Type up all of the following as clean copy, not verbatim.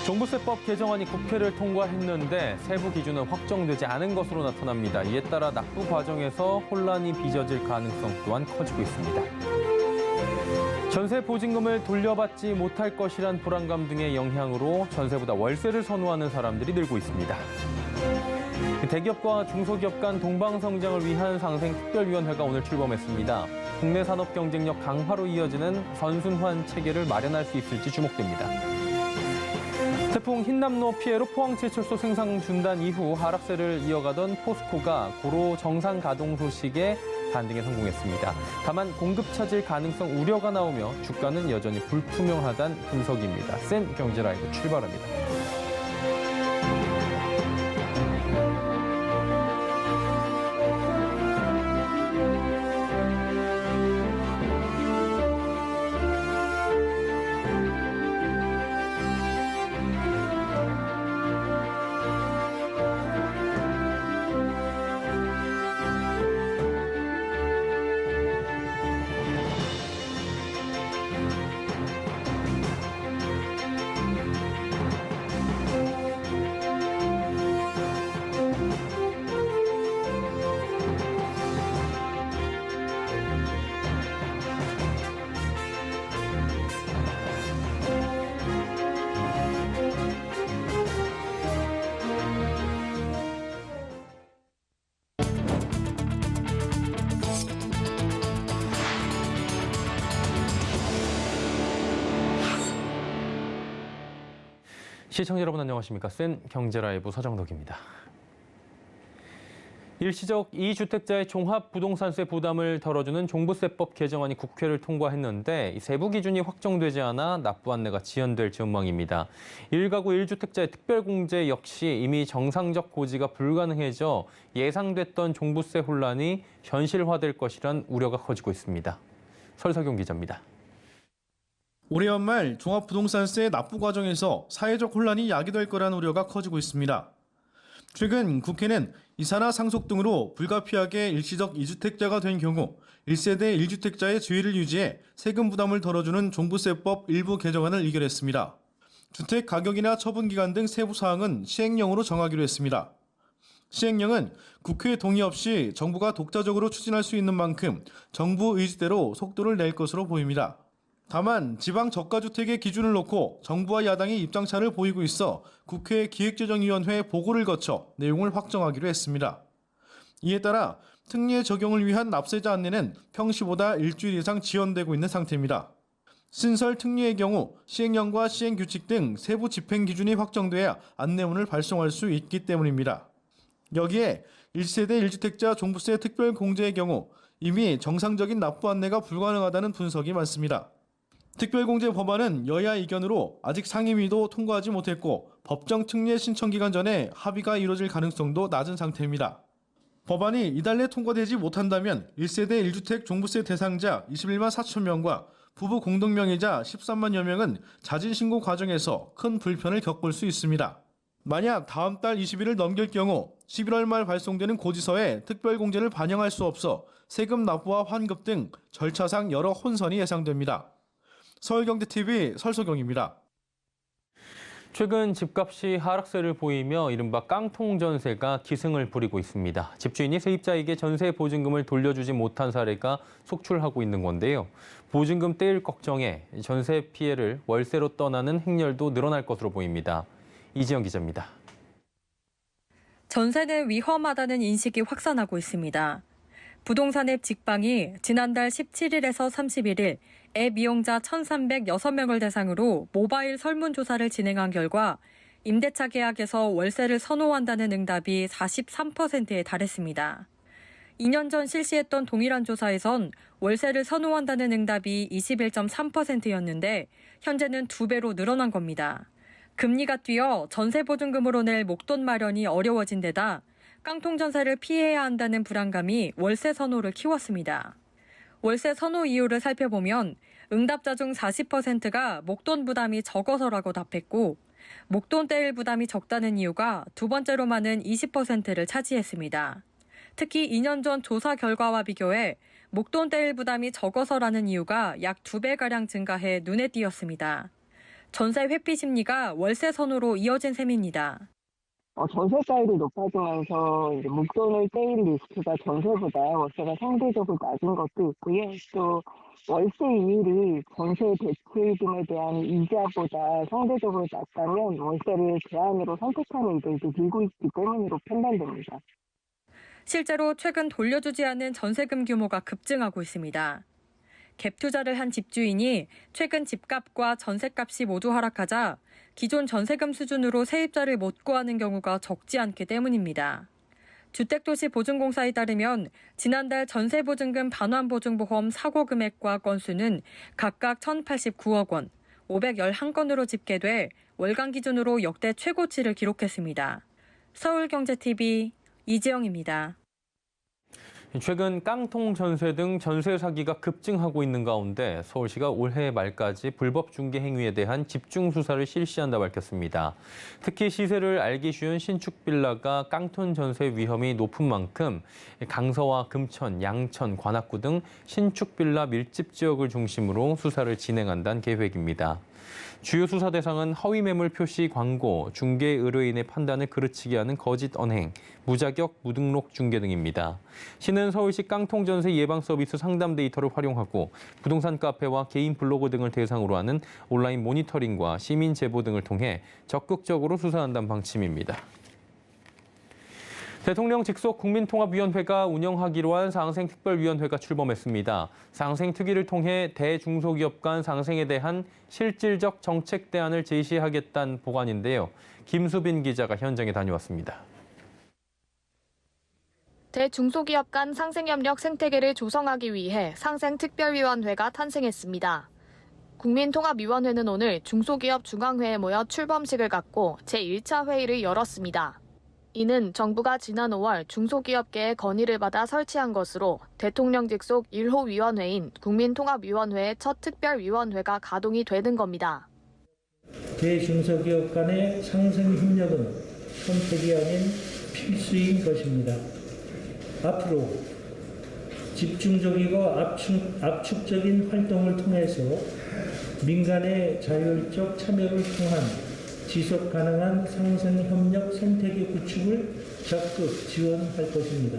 종부세법 개정안이 국회를 통과했는데 세부 기준은 확정되지 않은 것으로 나타납니다. 이에 따라 납부 과정에서 혼란이 빚어질 가능성 또한 커지고 있습니다. 전세 보증금을 돌려받지 못할 것이란 불안감 등의 영향으로 전세보다 월세를 선호하는 사람들이 늘고 있습니다. 대기업과 중소기업 간 동방성장을 위한 상생특별위원회가 오늘 출범했습니다. 국내 산업 경쟁력 강화로 이어지는 선순환 체계를 마련할 수 있을지 주목됩니다. 태풍 흰남노 피해로 포항제철소 생산 중단 이후 하락세를 이어가던 포스코가 고로 정상 가동 소식에 반등에 성공했습니다. 다만 공급 차질 가능성 우려가 나오며 주가는 여전히 불투명하다는 분석입니다. 센 경제라이브 출발합니다. 시청자 여러분 안녕하십니까? 센 경제라이브 서정덕입니다. 일시적 2주택자의 종합부동산세 부담을 덜어주는 종부세법 개정안이 국회를 통과했는데 세부 기준이 확정되지 않아 납부 안내가 지연될 전망입니다. 1가구 1주택자의 특별공제 역시 이미 정상적 고지가 불가능해져 예상됐던 종부세 혼란이 현실화될 것이란 우려가 커지고 있습니다. 설석용 기자입니다. 올해 연말 종합부동산세 납부 과정에서 사회적 혼란이 야기될 거란 우려가 커지고 있습니다. 최근 국회는 이사나 상속 등으로 불가피하게 일시적 2주택자가 된 경우 1세대 1주택자의 지위를 유지해 세금 부담을 덜어주는 종부세법 일부 개정안을 의결했습니다. 주택 가격이나 처분 기간 등 세부 사항은 시행령으로 정하기로 했습니다. 시행령은 국회 동의 없이 정부가 독자적으로 추진할 수 있는 만큼 정부 의지대로 속도를 낼 것으로 보입니다. 다만 지방 저가주택의 기준을 놓고 정부와 야당이 입장차를 보이고 있어 국회 기획재정위원회 보고를 거쳐 내용을 확정하기로 했습니다. 이에 따라 특례 적용을 위한 납세자 안내는 평시보다 일주일 이상 지연되고 있는 상태입니다. 신설 특례의 경우 시행령과 시행규칙 등 세부 집행 기준이 확정돼야 안내문을 발송할 수 있기 때문입니다. 여기에 1세대 1주택자 종부세 특별공제의 경우 이미 정상적인 납부 안내가 불가능하다는 분석이 많습니다. 특별공제 법안은 여야 의견으로 아직 상임위도 통과하지 못했고 법정 특례 신청 기간 전에 합의가 이루어질 가능성도 낮은 상태입니다. 법안이 이달 내 통과되지 못한다면 1세대 1주택 종부세 대상자 21만 4천 명과 부부 공동명의자 13만여 명은 자진신고 과정에서 큰 불편을 겪을 수 있습니다. 만약 다음 달 20일을 넘길 경우 11월 말 발송되는 고지서에 특별공제를 반영할 수 없어 세금 납부와 환급 등 절차상 여러 혼선이 예상됩니다. 서울경제TV 설소경입니다. 최근 집값이 하락세를 보이며 이른바 깡통 전세가 기승을 부리고 있습니다. 집주인이 세입자에게 전세 보증금을 돌려주지 못한 사례가 속출하고 있는 건데요. 보증금 떼일 걱정에 전세 피해를 월세로 떠나는 행렬도 늘어날 것으로 보입니다. 이지영 기자입니다. 전세는 위험하다는 인식이 확산하고 있습니다. 부동산 앱 직방이 지난달 17일에서 31일 앱 이용자 1,306명을 대상으로 모바일 설문조사를 진행한 결과 임대차 계약에서 월세를 선호한다는 응답이 43%에 달했습니다. 2년 전 실시했던 동일한 조사에선 월세를 선호한다는 응답이 21.3%였는데 현재는 2배로 늘어난 겁니다. 금리가 뛰어 전세보증금으로 낼 목돈 마련이 어려워진 데다 깡통 전세를 피해야 한다는 불안감이 월세 선호를 키웠습니다. 월세 선호 이유를 살펴보면 응답자 중 40%가 목돈 부담이 적어서라고 답했고 목돈 떼일 부담이 적다는 이유가 두 번째로 많은 20%를 차지했습니다. 특히 2년 전 조사 결과와 비교해 목돈 떼일 부담이 적어서라는 이유가 약 2배가량 증가해 눈에 띄었습니다. 전세 회피 심리가 월세선으로 이어진 셈입니다. 전세가율이 높아지면서 이제 목돈을 떼일 리스크가 전세보다 월세가 상대적으로 낮은 것도 있고요. 또 월세 이율이 전세 대출금에 대한 이자보다 상대적으로 낮다면 월세를 대안으로 선택하는 이들도 늘고 있기 때문으로 판단됩니다. 실제로 최근 돌려주지 않은 전세금 규모가 급증하고 있습니다. 갭 투자를 한 집주인이 최근 집값과 전세값이 모두 하락하자 기존 전세금 수준으로 세입자를 못 구하는 경우가 적지 않기 때문입니다. 주택도시보증공사에 따르면 지난달 전세보증금 반환보증보험 사고 금액과 건수는 각각 1,089억 원, 511건으로 집계돼 월간 기준으로 역대 최고치를 기록했습니다. 서울경제TV 이지영입니다. 최근 깡통 전세 등 전세 사기가 급증하고 있는 가운데 서울시가 올해 말까지 불법 중개 행위에 대한 집중 수사를 실시한다 밝혔습니다. 특히 시세를 알기 쉬운 신축 빌라가 깡통 전세 위험이 높은 만큼 강서와 금천, 양천, 관악구 등 신축 빌라 밀집 지역을 중심으로 수사를 진행한다는 계획입니다. 주요 수사 대상은 허위 매물 표시 광고, 중개 의뢰인의 판단을 그르치게 하는 거짓 언행, 무자격 무등록 중개 등입니다. 시는 서울시 깡통 전세 예방 서비스 상담 데이터를 활용하고 부동산 카페와 개인 블로그 등을 대상으로 하는 온라인 모니터링과 시민 제보 등을 통해 적극적으로 수사한다는 방침입니다. 대통령 직속 국민통합위원회가 운영하기로 한 상생특별위원회가 출범했습니다. 상생특위를 통해 대중소기업 간 상생에 대한 실질적 정책 대안을 제시하겠다는 보관인데요. 김수빈 기자가 현장에 다녀왔습니다. 대중소기업 간 상생협력 생태계를 조성하기 위해 상생특별위원회가 탄생했습니다. 국민통합위원회는 오늘 중소기업 중앙회에 모여 출범식을 갖고 제1차 회의를 열었습니다. 이는 정부가 지난 5월 중소기업계의 건의를 받아 설치한 것으로 대통령 직속 1호 위원회인 국민통합위원회의 첫 특별위원회가 가동이 되는 겁니다. 대중소기업 간의 상생 협력은 선택이 아닌 필수인 것입니다. 앞으로 집중적이고 압축적인 활동을 통해서 민간의 자율적 참여를 통한 지속 가능한 상생협력 생태계 구축을 적극 지원할 것입니다.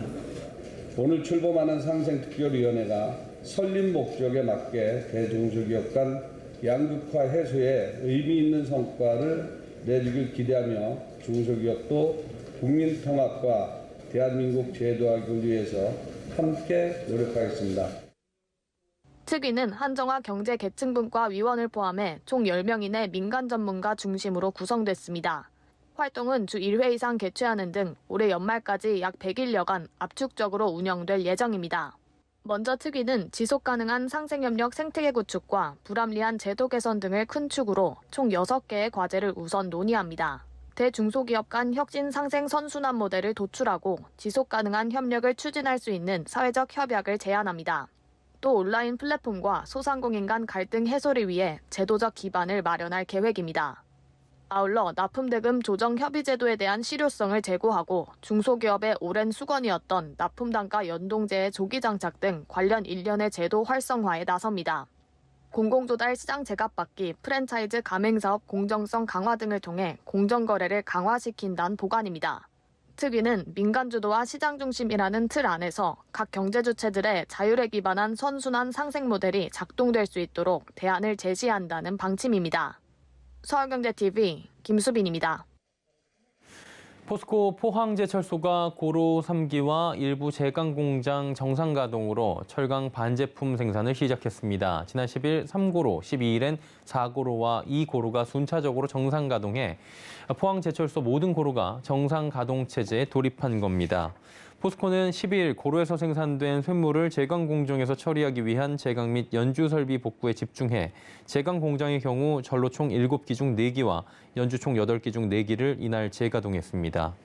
오늘 출범하는 상생특별위원회가 설립 목적에 맞게 대중소기업 간 양극화 해소에 의미 있는 성과를 내주길 기대하며 중소기업도 국민통합과 대한민국 제도화를 위해서 함께 노력하겠습니다. 특위는 한정화 경제계층분과 위원을 포함해 총 10명인의 민간 전문가 중심으로 구성됐습니다. 활동은 주 1회 이상 개최하는 등 올해 연말까지 약 100일여간 압축적으로 운영될 예정입니다. 먼저 특위는 지속가능한 상생협력 생태계 구축과 불합리한 제도 개선 등을 큰 축으로 총 6개의 과제를 우선 논의합니다. 대중소기업 간 혁신 상생 선순환 모델을 도출하고 지속가능한 협력을 추진할 수 있는 사회적 협약을 제안합니다. 또 온라인 플랫폼과 소상공인 간 갈등 해소를 위해 제도적 기반을 마련할 계획입니다. 아울러 납품대금 조정 협의 제도에 대한 실효성을 제고하고 중소기업의 오랜 수건이었던 납품단가 연동제의 조기 장착 등 관련 일련의 제도 활성화에 나섭니다. 공공조달 시장 제값받기, 프랜차이즈 가맹사업 공정성 강화 등을 통해 공정거래를 강화시킨다는 보관입니다. 특위는 민간 주도와 시장 중심이라는 틀 안에서 각 경제 주체들의 자율에 기반한 선순환 상생 모델이 작동될 수 있도록 대안을 제시한다는 방침입니다. 서울경제TV 김수빈입니다. 포스코 포항제철소가 고로 3기와 일부 제강공장 정상 가동으로 철강 반제품 생산을 시작했습니다. 지난 10일 3고로, 12일엔 4고로와 2고로가 순차적으로 정상 가동해 포항제철소 모든 고로가 정상 가동 체제에 돌입한 겁니다. 포스코는 12일 고로에서 생산된 쇳물을 제강 공정에서 처리하기 위한 제강 및 연주 설비 복구에 집중해 제강 공장의 경우 전로 총 7기 중 4기와 연주 총 8기 중 4기를 이날 재가동했습니다.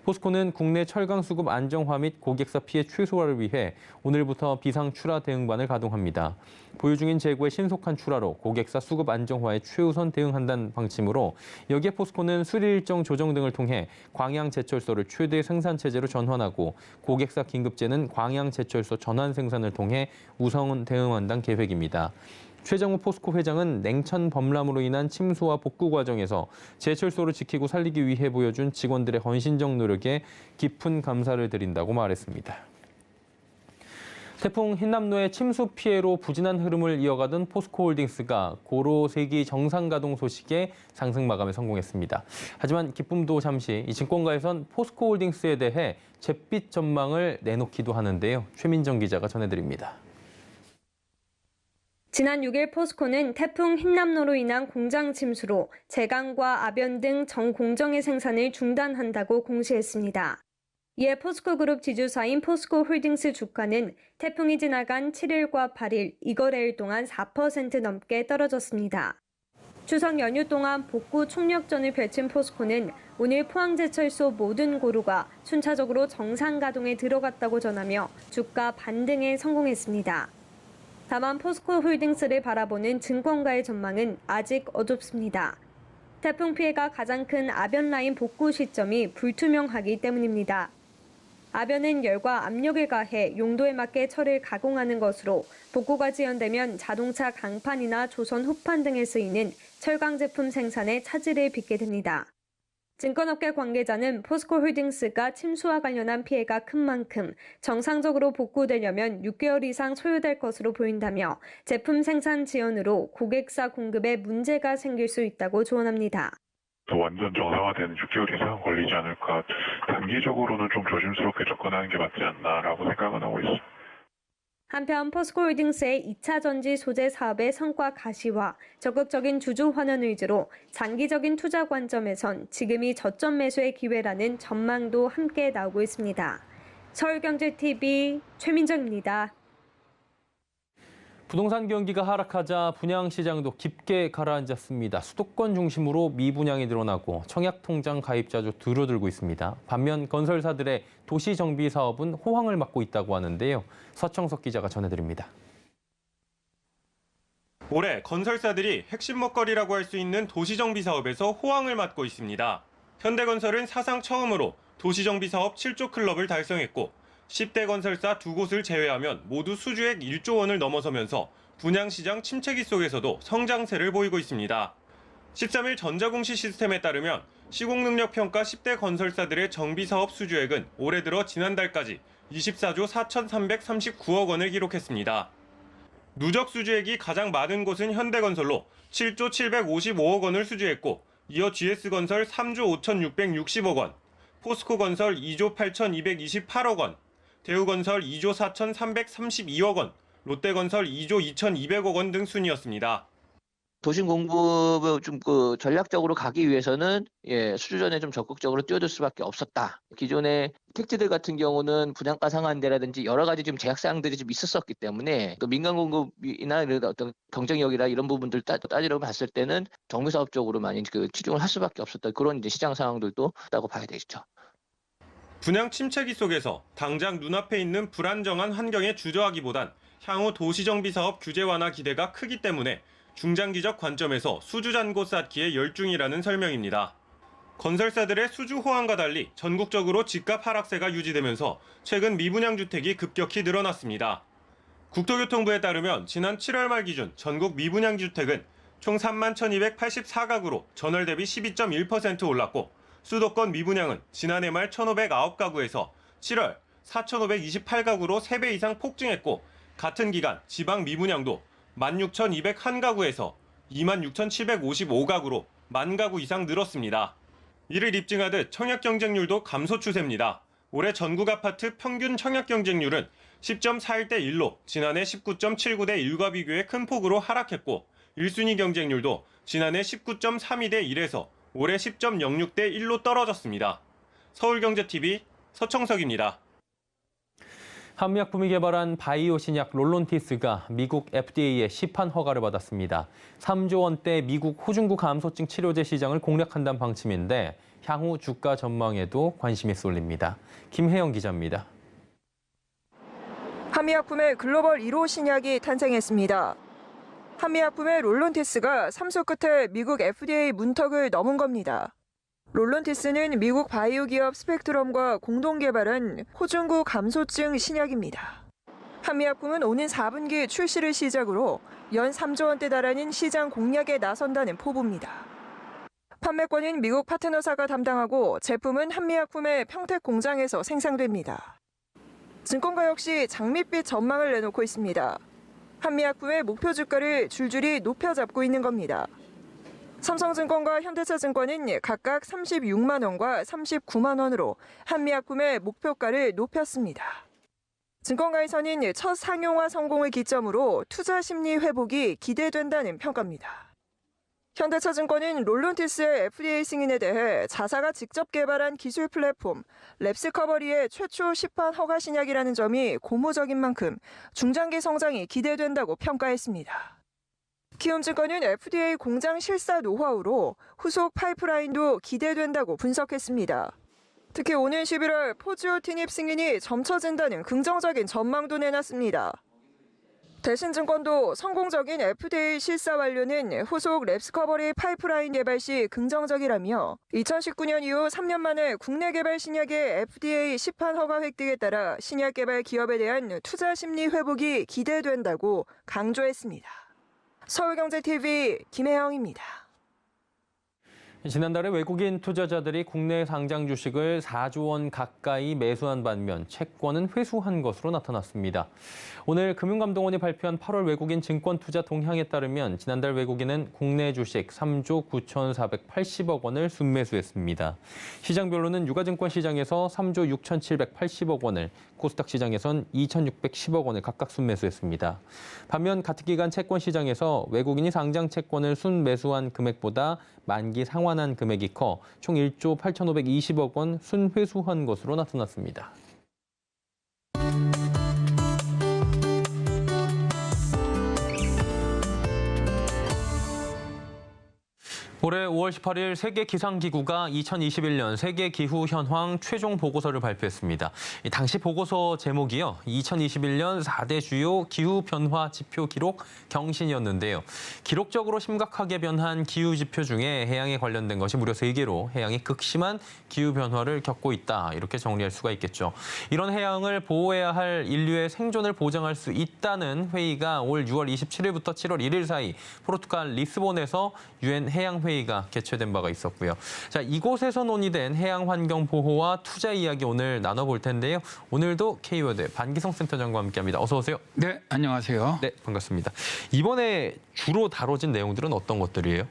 포스코는 국내 철강 수급 안정화 및 고객사 피해 최소화를 위해 오늘부터 비상 출하 대응반을 가동합니다. 보유 중인 재고의 신속한 출하로 고객사 수급 안정화에 최우선 대응한다는 방침으로 여기에 포스코는 수리 일정 조정 등을 통해 광양제철소를 최대 생산 체제로 전환하고 고객사 긴급재는 광양제철소 전환 생산을 통해 우선 대응한다는 계획입니다. 최정우 포스코 회장은 냉천 범람으로 인한 침수와 복구 과정에서 제철소를 지키고 살리기 위해 보여준 직원들의 헌신적 노력에 깊은 감사를 드린다고 말했습니다. 태풍 흰남노의 침수 피해로 부진한 흐름을 이어가던 포스코홀딩스가 고로 3기 정상 가동 소식에 상승 마감에 성공했습니다. 하지만 기쁨도 잠시 이 증권가에선 포스코홀딩스에 대해 잿빛 전망을 내놓기도 하는데요. 최민정 기자가 전해드립니다. 지난 6일 포스코는 태풍 흰남노로 인한 공장 침수로 제강과 아변 등 전 공정의 생산을 중단한다고 공시했습니다. 이에 포스코그룹 지주사인 포스코홀딩스 주가는 태풍이 지나간 7일과 8일 이거래일 동안 4% 넘게 떨어졌습니다. 추석 연휴 동안 복구 총력전을 펼친 포스코는 오늘 포항제철소 모든 고루가 순차적으로 정상 가동에 들어갔다고 전하며 주가 반등에 성공했습니다. 다만 포스코홀딩스를 바라보는 증권가의 전망은 아직 어둡습니다. 태풍 피해가 가장 큰 아변라인 복구 시점이 불투명하기 때문입니다. 아변은 열과 압력을 가해 용도에 맞게 철을 가공하는 것으로 복구가 지연되면 자동차 강판이나 조선 후판 등에 쓰이는 철강 제품 생산에 차질을 빚게 됩니다. 증권업계 관계자는 포스코홀딩스가 침수와 관련한 피해가 큰 만큼 정상적으로 복구되려면 6개월 이상 소요될 것으로 보인다며 제품 생산 지연으로 고객사 공급에 문제가 생길 수 있다고 조언합니다. 완전 정상화되는 6개월 이상 걸리지 않을까. 단기적으로는 좀 조심스럽게 접근하는 게 맞지 않나라고 생각은 하고 있습니다. 한편 포스코홀딩스의 2차 전지 소재 사업의 성과 가시와 적극적인 주주 환원 의지로 장기적인 투자 관점에선 지금이 저점 매수의 기회라는 전망도 함께 나오고 있습니다. 서울경제TV 최민정입니다. 부동산 경기가 하락하자 분양시장도 깊게 가라앉았습니다. 수도권 중심으로 미분양이 늘어나고 청약통장 가입자도 줄어들고 있습니다. 반면 건설사들의 도시정비 사업은 호황을 맞고 있다고 하는데요. 서청석 기자가 전해드립니다. 올해 건설사들이 핵심 먹거리라고 할 수 있는 도시정비 사업에서 호황을 맞고 있습니다. 현대건설은 사상 처음으로 도시정비 사업 7조 클럽을 달성했고 10대 건설사 2곳을 제외하면 모두 수주액 1조 원을 넘어서면서 분양시장 침체기 속에서도 성장세를 보이고 있습니다. 13일 전자공시 시스템에 따르면 시공능력평가 10대 건설사들의 정비사업 수주액은 올해 들어 지난달까지 24조 4,339억 원을 기록했습니다. 누적 수주액이 가장 많은 곳은 현대건설로 7조 755억 원을 수주했고 이어 GS건설 3조 5,660억 원, 포스코건설 2조 8,228억 원, 대우건설 2조 4,332억 원, 롯데건설 2조 2,200억 원 등 순이었습니다. 도심 공급을 좀 전략적으로 가기 위해서는 수주전에 좀 적극적으로 뛰어들 수밖에 없었다. 기존의 택지들 같은 경우는 분양가 상한제라든지 여러 가지 좀 제약 사항들이 좀 있었었기 때문에 또 민간 공급이나 어떤 경쟁력이나 이런 부분들 따지러 봤을 때는 정비 사업 쪽으로 많이 치중을 할 수밖에 없었다. 그런 이제 시장 상황들도 있다고 봐야 되겠죠. 분양 침체기 속에서 당장 눈앞에 있는 불안정한 환경에 주저하기보단 향후 도시정비 사업 규제 완화 기대가 크기 때문에 중장기적 관점에서 수주 잔고 쌓기에 열중이라는 설명입니다. 건설사들의 수주 호황과 달리 전국적으로 집값 하락세가 유지되면서 최근 미분양 주택이 급격히 늘어났습니다. 국토교통부에 따르면 지난 7월 말 기준 전국 미분양 주택은 총 31,284가구로 전월 대비 12.1% 올랐고 수도권 미분양은 지난해 말 1,509가구에서 7월 4,528가구로 3배 이상 폭증했고 같은 기간 지방 미분양도 16,201가구에서 26,755가구로 10,000가구 이상 늘었습니다. 이를 입증하듯 청약 경쟁률도 감소 추세입니다. 올해 전국 아파트 평균 청약 경쟁률은 10.41대 1로 지난해 19.79대 1과 비교해 큰 폭으로 하락했고 1순위 경쟁률도 지난해 19.32대 1에서 올해 10.06대 1로 떨어졌습니다. 서울경제TV 서청석입니다. 한미약품이 개발한 바이오 신약 롤론티스가 미국 FDA의 시판 허가를 받았습니다. 3조 원대 미국 호중구 감소증 치료제 시장을 공략한다는 방침인데 향후 주가 전망에도 관심이 쏠립니다. 김혜영 기자입니다. 한미약품의 글로벌 1호 신약이 탄생했습니다. 한미약품의 롤론티스가 3수 끝에 미국 FDA 문턱을 넘은 겁니다. 롤론티스는 미국 바이오 기업 스펙트럼과 공동 개발한 호중구 감소증 신약입니다. 한미약품은 오는 4분기 출시를 시작으로 연 3조 원대 달하는 시장 공략에 나선다는 포부입니다. 판매권은 미국 파트너사가 담당하고 제품은 한미약품의 평택 공장에서 생산됩니다. 증권가 역시 장밋빛 전망을 내놓고 있습니다. 한미약품의 목표 주가를 줄줄이 높여잡고 있는 겁니다. 삼성증권과 현대차증권은 각각 36만 원과 39만 원으로 한미약품의 목표가를 높였습니다. 증권가에서는 첫 상용화 성공을 기점으로 투자 심리 회복이 기대된다는 평가입니다. 현대차증권은 롤론티스의 FDA 승인에 대해 자사가 직접 개발한 기술 플랫폼 랩스커버리의 최초 시판 허가 신약이라는 점이 고무적인 만큼 중장기 성장이 기대된다고 평가했습니다. 키움증권은 FDA 공장 실사 노하우로 후속 파이프라인도 기대된다고 분석했습니다. 특히 오는 11월 포지오티닙 승인이 점쳐진다는 긍정적인 전망도 내놨습니다. 대신증권도 성공적인 FDA 실사 완료는 후속 랩스커버리 파이프라인 개발 시 긍정적이라며 2019년 이후 3년 만에 국내 개발 신약의 FDA 시판 허가 획득에 따라 신약 개발 기업에 대한 투자 심리 회복이 기대된다고 강조했습니다. 서울경제TV 김혜영입니다. 지난달에 외국인 투자자들이 국내 상장 주식을 4조 원 가까이 매수한 반면 채권은 회수한 것으로 나타났습니다. 오늘 금융감독원이 발표한 8월 외국인 증권 투자 동향에 따르면 지난달 외국인은 국내 주식 3조 9,480억 원을 순매수했습니다. 시장별로는 유가증권 시장에서 3조 6,780억 원을, 코스닥 시장에선 2,610억 원을 각각 순매수했습니다. 반면 같은 기간 채권 시장에서 외국인이 상장 채권을 순매수한 금액보다 만기 상환한 금액이 커 총 1조 8,520억 원 순회수한 것으로 나타났습니다. 올해 5월 18일 세계기상기구가 2021년 세계기후현황 최종 보고서를 발표했습니다. 당시 보고서 제목이요, 2021년 4대 주요 기후변화 지표 기록 경신이었는데요. 기록적으로 심각하게 변한 기후지표 중에 해양에 관련된 것이 무려 3개로 해양이 극심한 기후변화를 겪고 있다, 이렇게 정리할 수가 있겠죠. 이런 해양을 보호해야 할 인류의 생존을 보장할 수 있다는 회의가 올 6월 27일부터 7월 1일 사이 포르투갈 리스본에서 UN 해양회의가 개최된 바가 있었고요. 자, 이곳에서 논의된 해양 환경 보호와 투자 이야기 오늘 나눠볼 텐데요. 오늘도 K워드 반기성 센터장과 함께합니다. 어서 오세요. 네, 안녕하세요. 네, 반갑습니다. 이번에 주로 다뤄진 내용들은 어떤 것들이에요?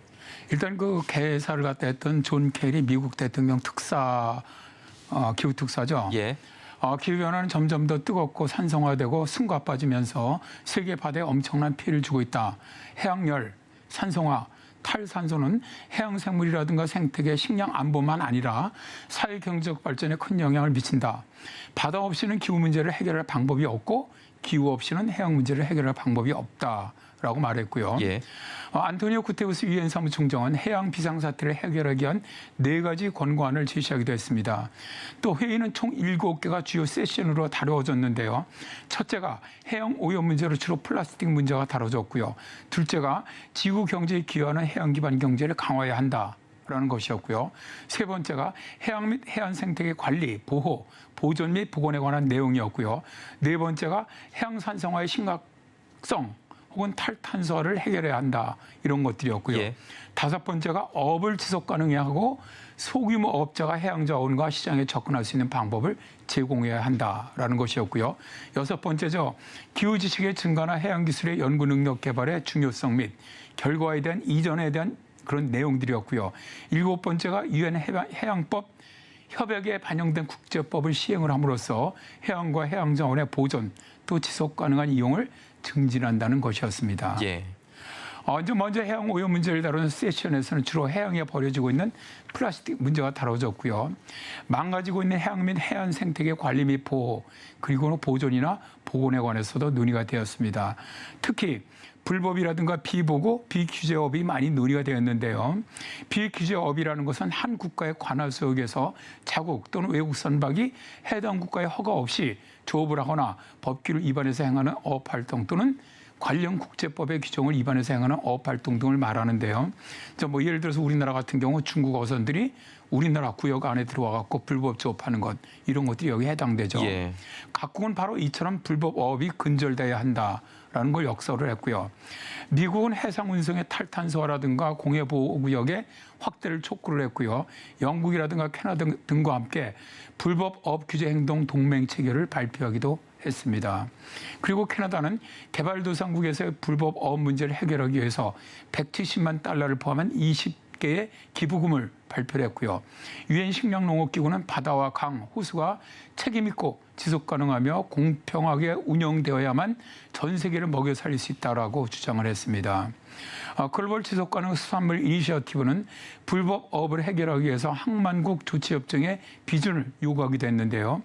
일단 그 개사를 갖다 했던 존 케리 미국 대통령 특사, 기후 특사죠. 예. 기후변화는 점점 더 뜨겁고 산성화되고 숨가 빠지면서 세계 바다에 엄청난 피해를 주고 있다. 해양열, 산성화, 탈산소는 해양 생물이라든가 생태계 식량 안보만 아니라 사회 경제적 발전에 큰 영향을 미친다. 바다 없이는 기후 문제를 해결할 방법이 없고 기후 없이는 해양 문제를 해결할 방법이 없다라고 말했고요. 예. 안토니오 구테우스 유엔 사무총장은 해양 비상사태를 해결하기 위한 4가지 권고안을 제시하기도 했습니다. 또 회의는 총 7개가 주요 세션으로 다루어졌는데요. 첫째가 해양 오염 문제로 주로 플라스틱 문제가 다뤄졌고요. 둘째가 지구 경제에 기여하는 해양 기반 경제를 강화해야 한다라는 것이었고요. 세 번째가 해양 및 해안 생태계 관리, 보호, 보존 및 복원에 관한 내용이었고요. 네 번째가 해양 산성화의 심각성 혹은 탈탄소화를 해결해야 한다, 이런 것들이었고요. 예. 다섯 번째가 어업을 지속 가능하게 하고 소규모 어업자가 해양 자원과 시장에 접근할 수 있는 방법을 제공해야 한다라는 것이었고요. 여섯 번째죠. 기후 지식의 증가나 해양 기술의 연구 능력 개발의 중요성 및 결과에 대한 이전에 대한 그런 내용들이었고요. 일곱 번째가 유엔 해양법 협약에 반영된 국제법을 시행을 함으로써 해양과 해양 자원의 보존 또 지속 가능한 이용을 증진한다는 것이었습니다. 예. 먼저 해양 오염 문제를 다루는 세션에서는 주로 해양에 버려지고 있는 플라스틱 문제가 다뤄졌고요. 망가지고 있는 해양 및 해안 생태계 관리 및 보호, 그리고 보존이나 복원에 관해서도 논의가 되었습니다. 특히 불법이라든가 비보고 비규제업이 많이 논의가 되었는데요. 비규제업이라는 것은 한 국가의 관할 소역에서 자국 또는 외국 선박이 해당 국가의 허가 없이 조업을 하거나 법규를 위반해서 행하는 어업 활동 또는 관련 국제법의 규정을 위반해서 행하는 어업 활동 등을 말하는데요. 뭐 예를 들어서 우리나라 같은 경우 중국 어선들이 우리나라 구역 안에 들어와 갖고 불법 조업하는 것 이런 것들이 여기에 해당되죠. 예. 각국은 바로 이처럼 불법 어업이 근절돼야 한다라는 걸 역설을 했고요. 미국은 해상 운송의 탈탄소화라든가 공해 보호 구역의 확대를 촉구를 했고요. 영국이라든가 캐나다 등과 함께 불법 어업 규제 행동 동맹 체결을 발표하기도 했습니다. 그리고 캐나다는 개발도상국에서의 불법 어업 문제를 해결하기 위해서 170만 달러를 포함한 20개의 기부금을 발표했고요. 유엔 식량농업기구는 바다와 강, 호수가 책임 있고 지속 가능하며 공평하게 운영되어야만 전 세계를 먹여 살릴 수 있다라고 주장을 했습니다. 글로벌 지속 가능 수산물 이니셔티브는 불법 어업을 해결하기 위해서 항만국 조치협정의 비준을 요구하기도 했는데요.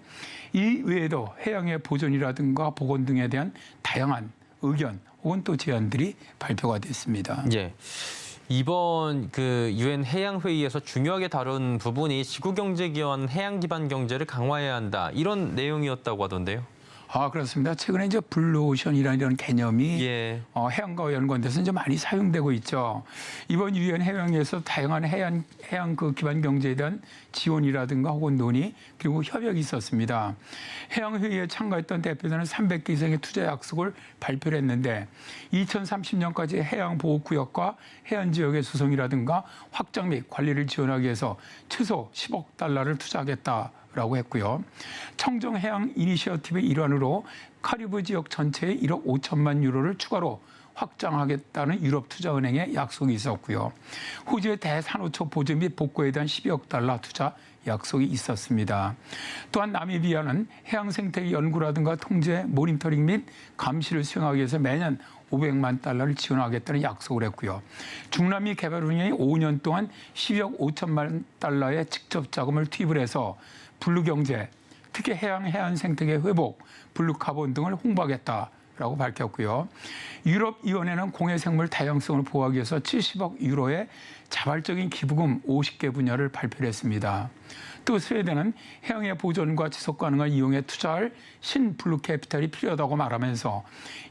이 외에도 해양의 보존이라든가 복원 등에 대한 다양한 의견 혹은 또 제안들이 발표가 됐습니다. 예. 이번 그 유엔 해양 회의에서 중요하게 다룬 부분이 지구 경제 기반 해양 기반 경제를 강화해야 한다. 이런 내용이었다고 하던데요. 그렇습니다. 최근에 이제 블루오션이라는 이런 개념이 예. 해양과 연관돼서 이제 많이 사용되고 있죠. 이번 유엔 해양에서 다양한 해양 그 기반 경제에 대한 지원이라든가 혹은 논의 그리고 협약이 있었습니다. 해양 회의에 참가했던 대표단은 300개 이상의 투자 약속을 발표를 했는데 2030년까지 해양 보호 구역과 해안 지역의 수송이라든가 확장 및 관리를 지원하기 위해서 최소 10억 달러를 투자하겠다. 라고 했고요. 청정해양 이니셔티브의 일환으로 카리브 지역 전체에 1억 5천만 유로를 추가로 확장하겠다는 유럽투자은행의 약속이 있었고요. 호주의 대산호초 보존 및 복구에 대한 12억 달러 투자 약속이 있었습니다. 또한 나미비아는 해양 생태 연구라든가 통제, 모니터링 및 감시를 수행하기 위해서 매년 500만 달러를 지원하겠다는 약속을 했고요. 중남미 개발운영이 5년 동안 12억 5천만 달러의 직접 자금을 투입을 해서 블루경제, 특히 해안 생태계 회복, 블루카본 등을 홍보하겠다라고 밝혔고요. 유럽위원회는 공해생물 다양성을 보호하기 위해서 70억 유로의 자발적인 기부금 50개 분야를 발표했습니다. 또 스웨덴은 해양의 보존과 지속 가능한 이용에 투자할 신블루캐피탈이 필요하다고 말하면서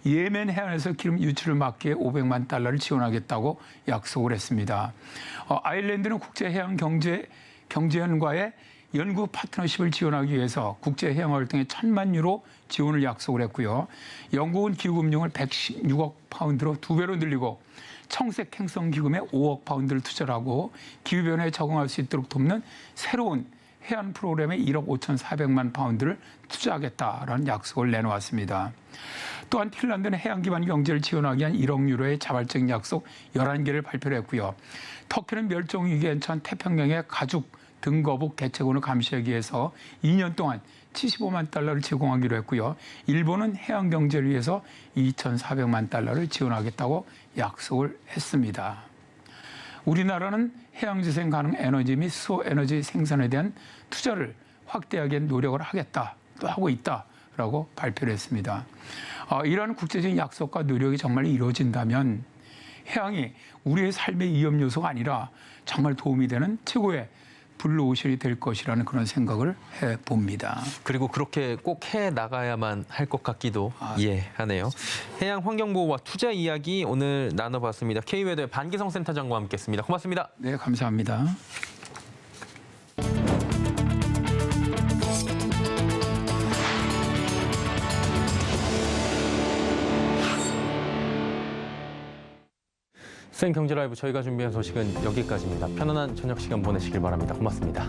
예멘 해안에서 기름 유출을 막기 위해 500만 달러를 지원하겠다고 약속을 했습니다. 아일랜드는 국제해양경제연과의 연구 파트너십을 지원하기 위해서 국제해양활동에 1,000만 유로 지원을 약속을 했고요. 영국은 기후금융을 116억 파운드로 2배로 늘리고 청색 행성 기금에 5억 파운드를 투자를 하고 기후변화에 적응할 수 있도록 돕는 새로운 해안 프로그램에 1억 5,400만 파운드를 투자하겠다라는 약속을 내놓았습니다. 또한 핀란드는 해양 기반 경제를 지원하기 위한 1억 유로의 자발적인 약속 11개를 발표를 했고요. 터키는 멸종 위기에 처한 태평양의 가죽 등거북 개체군을 감시하기 위해서 2년 동안 75만 달러를 제공하기로 했고요. 일본은 해양 경제를 위해서 2,400만 달러를 지원하겠다고 약속을 했습니다. 우리나라는 해양재생 가능 에너지 및 수소 에너지 생산에 대한 투자를 확대하기 노력을 하겠다, 또 하고 있다라고 발표를 했습니다. 이러한 국제적인 약속과 노력이 정말 이루어진다면 해양이 우리의 삶의 위험 요소가 아니라 정말 도움이 되는 최고의 블루오션이 될 것이라는 그런 생각을 해봅니다. 그리고 그렇게 꼭 해 나가야만 할 것 같기도 하네요. 해양 환경보호와 투자 이야기 오늘 나눠봤습니다. K웨더의 반기성 센터장과 함께했습니다. 고맙습니다. 네, 감사합니다. 생경제라이브 저희가 준비한 소식은 여기까지입니다. 편안한 저녁 시간 보내시길 바랍니다. 고맙습니다.